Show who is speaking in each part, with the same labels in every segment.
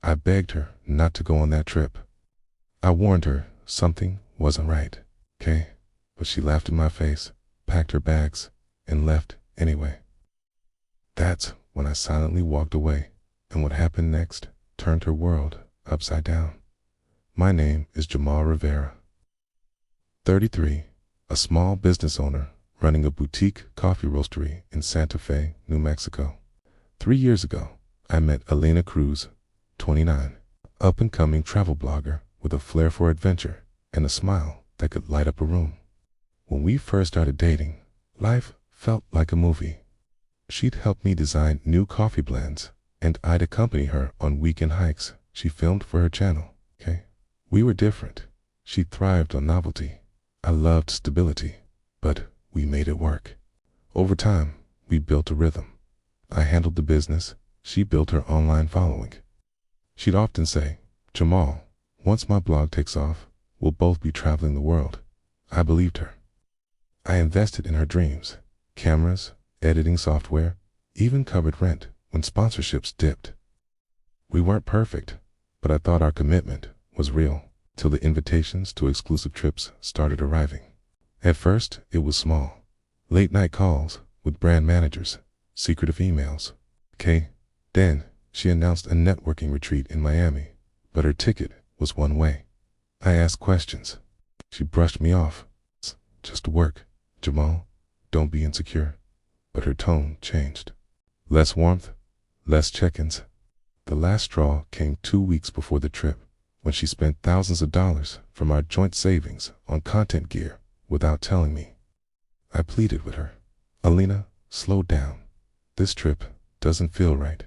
Speaker 1: I begged her not to go on that trip. I warned her something wasn't right, okay? But she laughed in my face, packed her bags, and left anyway. That's when I silently walked away, and what happened next turned her world upside down. My name is Jamal Rivera. 33, a small business owner running a boutique coffee roastery in Santa Fe, New Mexico. 3 years ago, I met Elena Cruz, 29, up-and-coming travel blogger with a flair for adventure and a smile that could light up a room. When we first started dating, life felt like a movie. She'd help me design new coffee blends, and I'd accompany her on weekend hikes she filmed for her channel, okay? We were different. She thrived on novelty. I loved stability, but we made it work. Over time, we built a rhythm. I handled the business. She built her online following. She'd often say, "Jamal, once my blog takes off, we'll both be traveling the world." I believed her. I invested in her dreams, cameras, editing software, even covered rent when sponsorships dipped. We weren't perfect, but I thought our commitment was real till the invitations to exclusive trips started arriving. At first, it was small. Late night calls with brand managers, secretive emails. Okay, then she announced a networking retreat in Miami, but her ticket was one way. I asked questions. She brushed me off. "It's just work, Jamal. Don't be insecure." But her tone changed. Less warmth, less check-ins. The last straw came 2 weeks before the trip, when she spent thousands of dollars from our joint savings on content gear without telling me. I pleaded with her. "Elena, slow down. This trip doesn't feel right.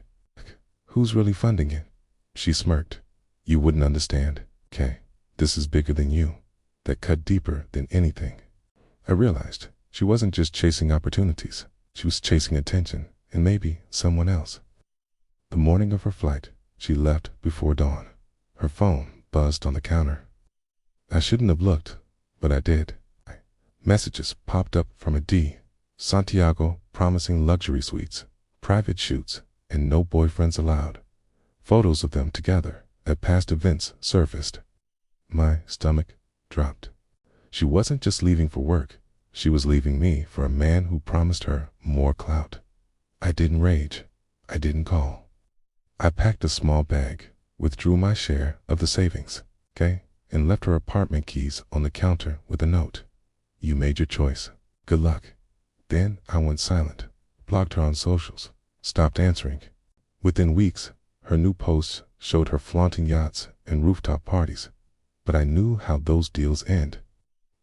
Speaker 1: Who's really funding it?" She smirked. "You wouldn't understand, okay? This is bigger than you." That cut deeper than anything. I realized she wasn't just chasing opportunities. She was chasing attention and maybe someone else. The morning of her flight, she left before dawn. Her phone buzzed on the counter. I shouldn't have looked, but I did. Messages popped up from a D. Santiago promising luxury suites, private shoots, and no boyfriends allowed. Photos of them together at past events surfaced. My stomach dropped. She wasn't just leaving for work. She was leaving me for a man who promised her more clout. I didn't rage. I didn't call. I packed a small bag, withdrew my share of the savings, okay, and left her apartment keys on the counter with a note. "You made your choice. Good luck." Then I went silent, blocked her on socials, stopped answering. Within weeks, her new posts showed her flaunting yachts and rooftop parties, but I knew how those deals end.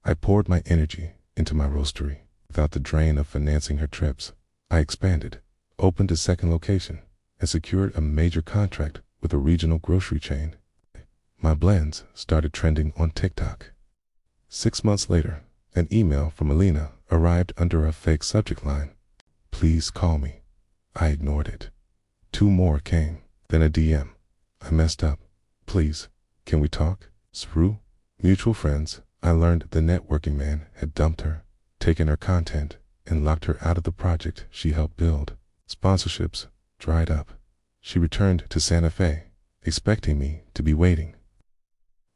Speaker 1: I poured my energy into my roastery. Without the drain of financing her trips, I expanded, opened a second location, and secured a major contract with a regional grocery chain. My blends started trending on TikTok. 6 months later, an email from Elena arrived under a fake subject line. "Please call me." I ignored it. 2 more came, then a DM. "I messed up. Please, can we talk?" Through mutual friends, I learned the networking man had dumped her, taken her content, and locked her out of the project she helped build. Sponsorships dried up. She returned to Santa Fe, expecting me to be waiting.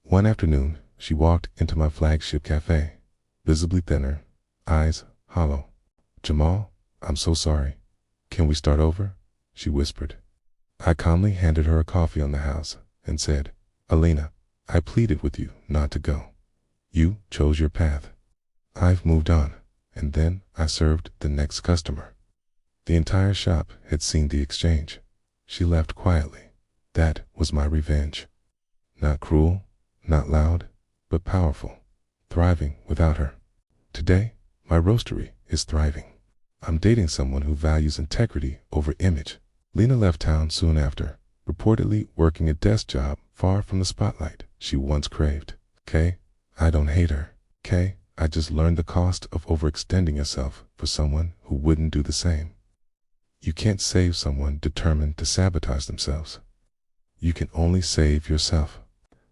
Speaker 1: One afternoon, she walked into my flagship cafe, visibly thinner, eyes hollow. "Jamal, I'm so sorry. Can we start over?" she whispered. I calmly handed her a coffee on the house and said, "Elena, I pleaded with you not to go. You chose your path. I've moved on." And then I served the next customer. The entire shop had seen the exchange. She left quietly. That was my revenge. Not cruel, not loud, but powerful, thriving without her. Today, my roastery is thriving. I'm dating someone who values integrity over image. Lena left town soon after, reportedly working a desk job far from the spotlight she once craved. Okay, I don't hate her. Okay, I just learned the cost of overextending yourself for someone who wouldn't do the same. You can't save someone determined to sabotage themselves. You can only save yourself.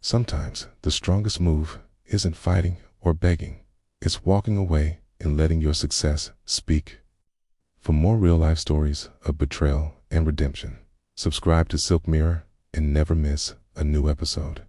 Speaker 1: Sometimes the strongest move isn't fighting or begging. It's walking away and letting your success speak. For more real-life stories of betrayal and redemption, subscribe to SilkMirror and never miss a new episode.